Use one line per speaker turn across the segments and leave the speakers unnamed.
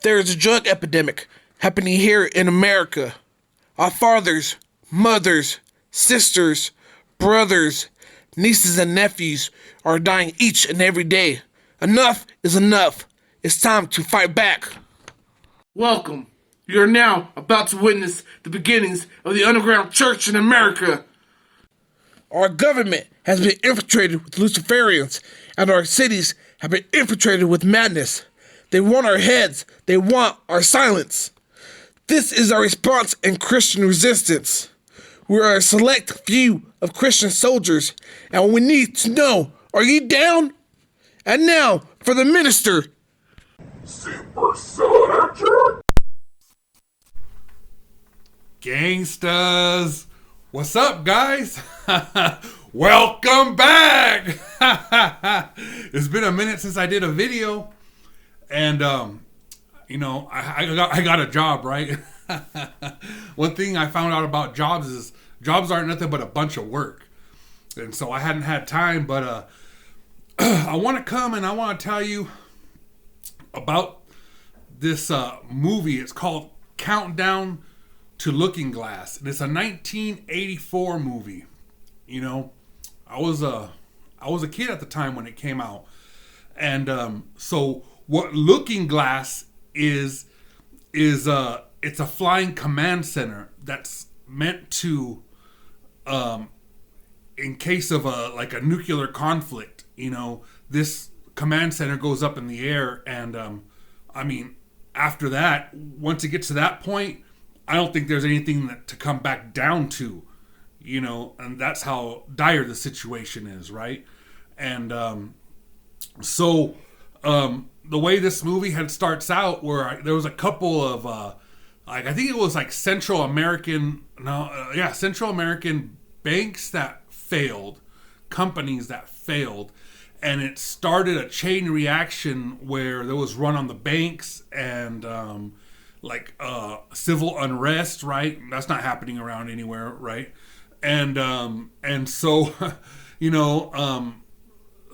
There is a drug epidemic happening here in America. Our fathers, mothers, sisters, brothers, nieces, and nephews are dying each and every day. Enough is enough. It's time to fight back. Welcome. You are now about to witness the beginnings of the underground church in America. Our government has been infiltrated with Luciferians, and our cities have been infiltrated with madness. They want our heads. They want our silence. This is our response in Christian resistance. We are a select few of Christian soldiers, and we need to know, are you down? And now, for the minister.
Super Soldier!
Gangstas! What's up, guys? Welcome back! It's been a minute since I did a video, and I got a job, right? One thing I found out about jobs is jobs aren't nothing but a bunch of work, and so I hadn't had time. But I want to come and I want to tell you about this movie. It's called Countdown to Looking Glass, and it's a 1984 movie. You know, I was a kid at the time when it came out, and so what Looking Glass is it's a flying command center that's meant to, in case of a nuclear conflict, you know, this command center goes up in the air, and after that, once it gets to that point, I don't think there's anything to come back down to, you know, and that's how dire the situation is, right? And the way this movie starts out, where there was a couple of I think it was like Central American banks that failed, companies that failed, and it started a chain reaction where there was run on the banks and civil unrest, right? That's not happening around anywhere, right? And so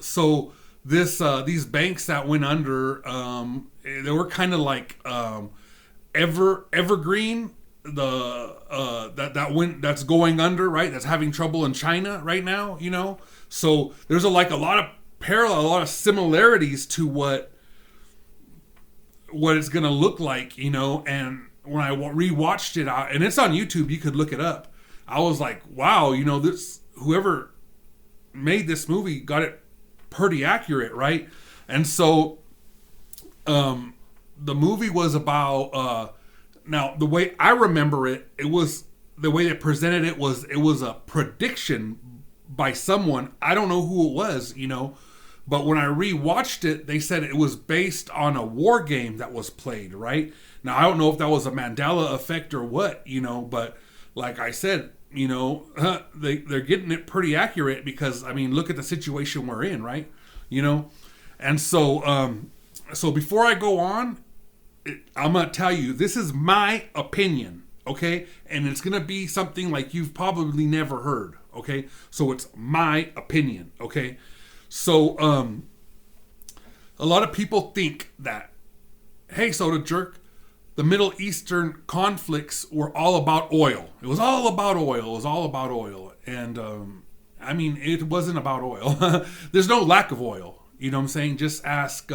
so these banks that went under, they were kind of like Evergreen, that's going under, right? That's having trouble in China right now, you know. So there's a lot of parallel, a lot of similarities to what it's gonna look like, you know. And when I rewatched it, and it's on YouTube, you could look it up. I was like, wow, you know, whoever made this movie got it pretty accurate, right? And so the movie was about now the way I remember it, the way they presented it was a prediction by someone. I don't know who it was, you know, but when I rewatched it, they said it was based on a war game that was played, right? Now I don't know if that was a Mandela effect or what, you know, but like I said, you know, they're getting it pretty accurate because, I mean, look at the situation we're in, right? You know? And so, so before I go on, I'm going to tell you, this is my opinion, okay? And it's going to be something like you've probably never heard, okay? So it's my opinion, okay? So, a lot of people think that, hey, Soda Jerk, the Middle Eastern conflicts were all about oil. It was all about oil. And, it wasn't about oil. There's no lack of oil. You know what I'm saying? Just ask,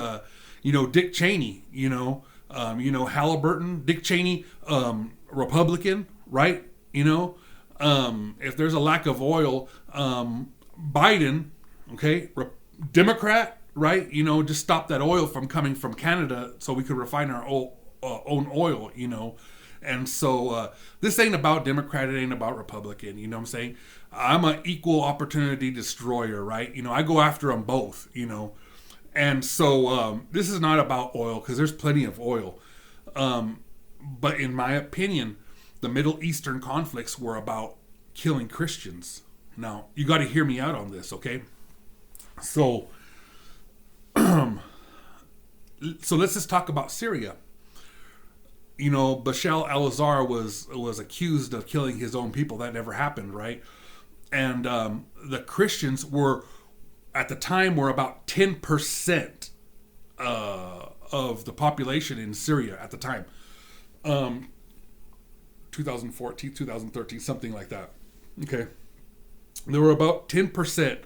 Dick Cheney, Halliburton, Dick Cheney, Republican, right? You know, if there's a lack of oil, Biden, okay, Democrat, right? You know, just stop that oil from coming from Canada so we could refine our own oil, you know. And so this ain't about Democrat, it ain't about Republican, you know what I'm saying? I'm an equal opportunity destroyer, right? You know, I go after them both, you know. And so this is not about oil because there's plenty of oil. But in my opinion, the Middle Eastern conflicts were about killing Christians. Now, you got to hear me out on this, okay? So, so let's just talk about Syria. You know, Bashar al-Assad was accused of killing his own people. That never happened, right? And the Christians were, at the time, were about 10% of the population in Syria at the time. 2014, 2013, something like that. Okay. There were about 10%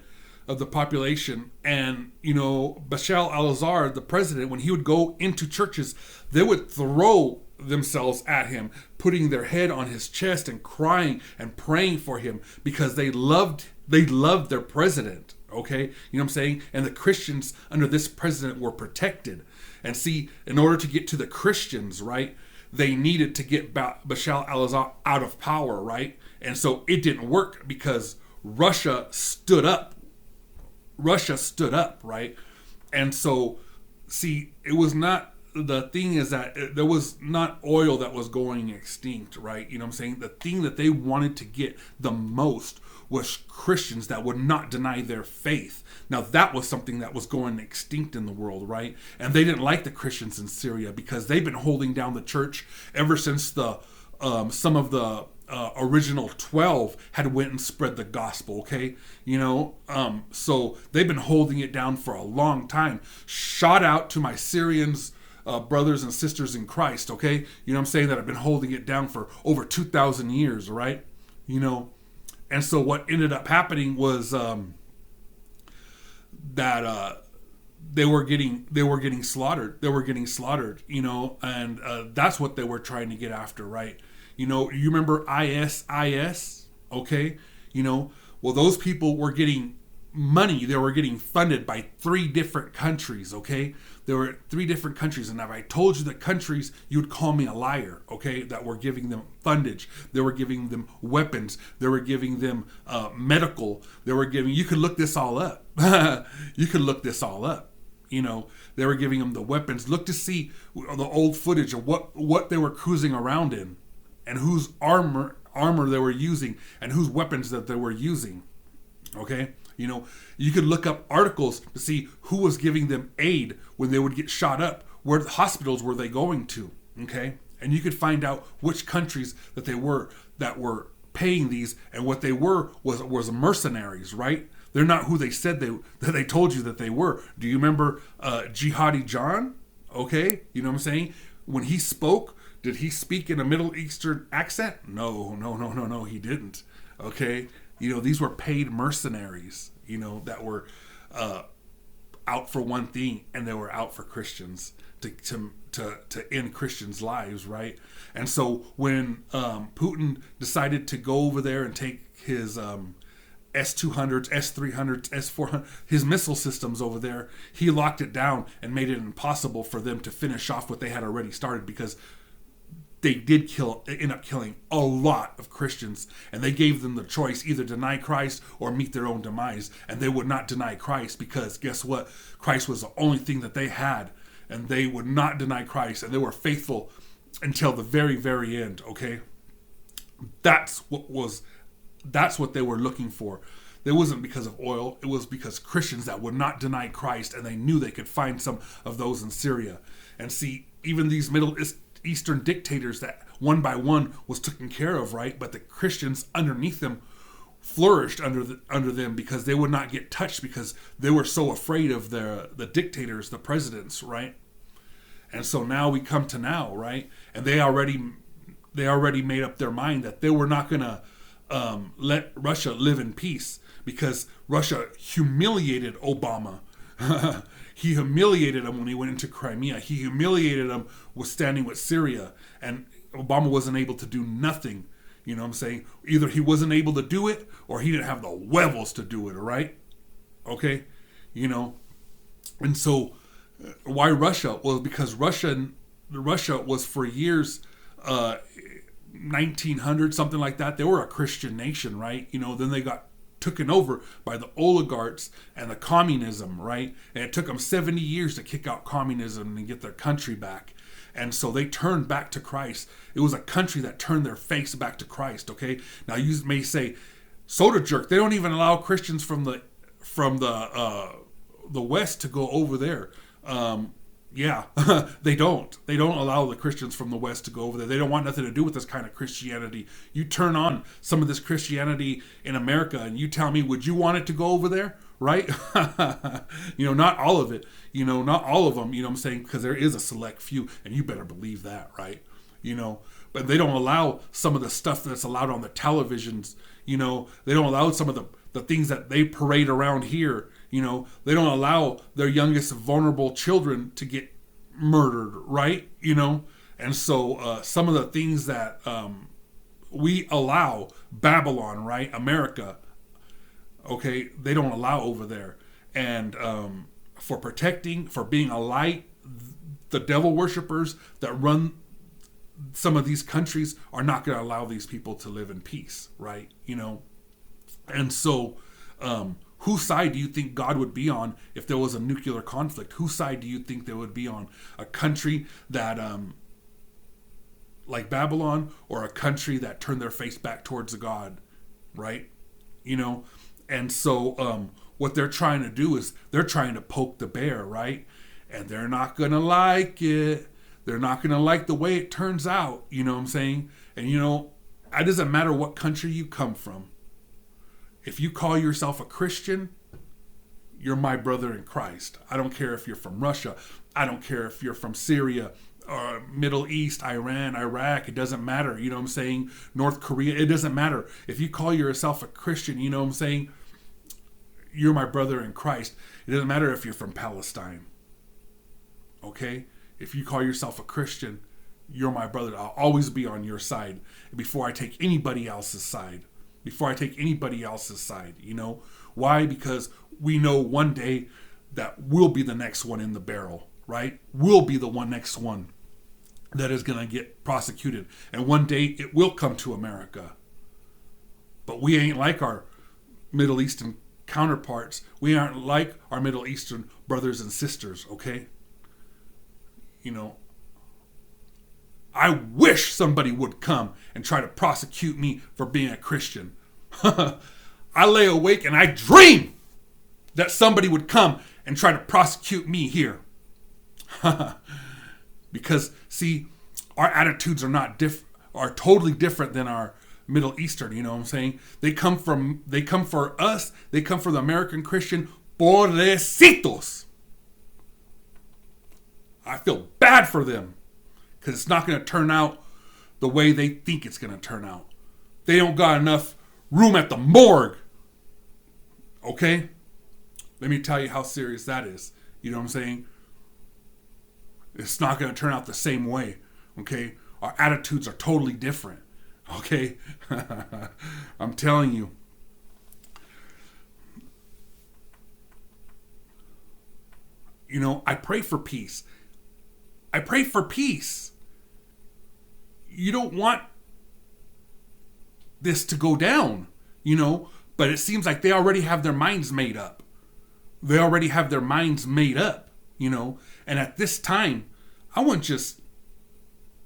of the population. And, Bashar al-Assad, the president, when he would go into churches, they would throw themselves at him, putting their head on his chest and crying and praying for him because they loved their president. Okay, you know what I'm saying? And the Christians under this president were protected. And see, in order to get to the Christians, right, they needed to get Bashar al-Assad out of power, right? And so it didn't work because Russia stood up. Right? And so, see, it was not, the thing is that there was not oil that was going extinct, right? You know what I'm saying? The thing that they wanted to get the most was Christians that would not deny their faith. Now, that was something that was going extinct in the world, right? And they didn't like the Christians in Syria because they've been holding down the church ever since the some of the original 12 had went and spread the gospel, okay? So they've been holding it down for a long time. Shout out to my Syrians, brothers and sisters in Christ, okay? You know what I'm saying? That have been holding it down for over 2,000 years, right? And so what ended up happening was that they were getting slaughtered. They were getting slaughtered, and that's what they were trying to get after, right? You remember ISIS, okay? Well, those people were getting money. They were getting funded by 3 different countries, okay? There were 3 different countries, and if I told you the countries, you would call me a liar, okay? That were giving them fundage. They were giving them weapons. They were giving them medical. You could look this all up. You could look this all up. They were giving them the weapons. Look to see the old footage of what they were cruising around in, and whose armor they were using, and whose weapons that they were using. Okay? You could look up articles to see who was giving them aid when they would get shot up. Where hospitals were they going to? Okay? And you could find out which countries that were paying these, and what they were was mercenaries, right? They're not who they said they told you that they were. Do you remember Jihadi John? Okay? You know what I'm saying? When he spoke, did he speak in a Middle Eastern accent? No, he didn't. Okay? These were paid mercenaries, that were out for one thing, and they were out for Christians to end Christians' lives, right? And so when Putin decided to go over there and take his S-200s, S-300s, S-400s, his missile systems over there, he locked it down and made it impossible for them to finish off what they had already started, because they did end up killing a lot of Christians, and they gave them the choice, either deny Christ or meet their own demise. And they would not deny Christ, because guess what? Christ was the only thing that they had, and they would not deny Christ, and they were faithful until the very, very end. Okay, that's what they were looking for. It wasn't because of oil. It was because Christians that would not deny Christ, and they knew they could find some of those in Syria. And see, even these Middle Eastern dictators that one by one was taken care of, right? But the Christians underneath them flourished under them, because they would not get touched, because they were so afraid of the dictators, the presidents, right? And so now we come to now, right? And they already made up their mind that they were not going to let Russia live in peace, because Russia humiliated Obama. He humiliated him when he went into Crimea. He humiliated him with standing with Syria. And Obama wasn't able to do nothing. You know what I'm saying? Either he wasn't able to do it, or he didn't have the huevos to do it, all right? Okay? And so why Russia? Well, because Russia was for years, 1900, something like that, they were a Christian nation, right? Then they got taken over by the oligarchs and the communism, right? And it took them 70 years to kick out communism and get their country back. And so they turned back to Christ. It was a country that turned their face back to Christ, okay? Now you may say, soda jerk, they don't even allow Christians from the West to go over there. Yeah, they don't. They don't allow the Christians from the West to go over there. They don't want nothing to do with this kind of Christianity. You turn on some of this Christianity in America and you tell me, would you want it to go over there? right? Not all of it, not all of them, you know what I'm saying? Because there is a select few, and you better believe that, right? But they don't allow some of the stuff that's allowed on the televisions, they don't allow some of the things that they parade around here, they don't allow their youngest vulnerable children to get murdered, right? And so some of the things that we allow, Babylon, right? America, okay, they don't allow over there. And for being a light, the devil worshippers that run some of these countries are not going to allow these people to live in peace, right? And so whose side do you think God would be on if there was a nuclear conflict? Whose side do you think they would be on? A country that like Babylon, or a country that turned their face back towards God, right? And so what they're trying to do is they're trying to poke the bear, right? And they're not going to like it. They're not going to like the way it turns out, you know what I'm saying? And it doesn't matter what country you come from. If you call yourself a Christian, you're my brother in Christ. I don't care if you're from Russia. I don't care if you're from Syria or Middle East, Iran, Iraq. It doesn't matter. You know what I'm saying? North Korea. It doesn't matter. If you call yourself a Christian, you know what I'm saying? You're my brother in Christ. It doesn't matter if you're from Palestine. Okay? If you call yourself a Christian, you're my brother. I'll always be on your side before I take anybody else's side. Why? Because we know one day that we'll be the next one in the barrel, right? We'll be the next one that is going to get prosecuted. And one day it will come to America. But we ain't like our Middle Eastern counterparts. We aren't like our Middle Eastern brothers and sisters, okay? I wish somebody would come and try to prosecute me for being a Christian. I lay awake and I dream that somebody would come and try to prosecute me here. Because, see, our attitudes are totally different than our Middle Eastern, you know what I'm saying? They come for us, they come for the American Christian, pobrecitos. I feel bad for them because it's not going to turn out the way they think it's going to turn out. They don't got enough room at the morgue. Okay? Let me tell you how serious that is. You know what I'm saying? It's not going to turn out the same way. Okay? Our attitudes are totally different. Okay? I'm telling you. I pray for peace. I pray for peace. You don't want this to go down, but it seems like they already have their minds made up. And at this time, I wouldn't just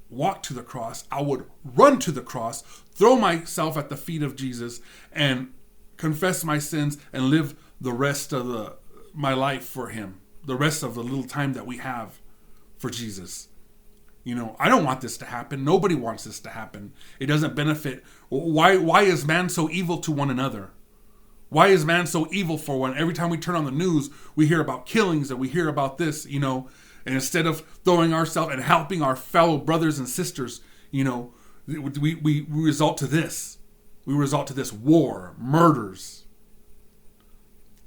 walk to the cross. I would run to the cross, throw myself at the feet of Jesus, and confess my sins and live the rest of my life for him. The rest of the little time that we have for Jesus. I don't want this to happen. Nobody wants this to happen. It doesn't benefit. Why is man so evil to one another? Why is man so evil for one? Every time we turn on the news, we hear about killings and we hear about this, and instead of throwing ourselves and helping our fellow brothers and sisters, we result to this. We result to this: war, murders,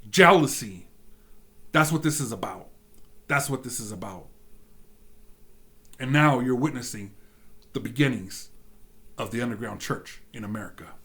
jealousy. That's what this is about. And now you're witnessing the beginnings of the underground church in America.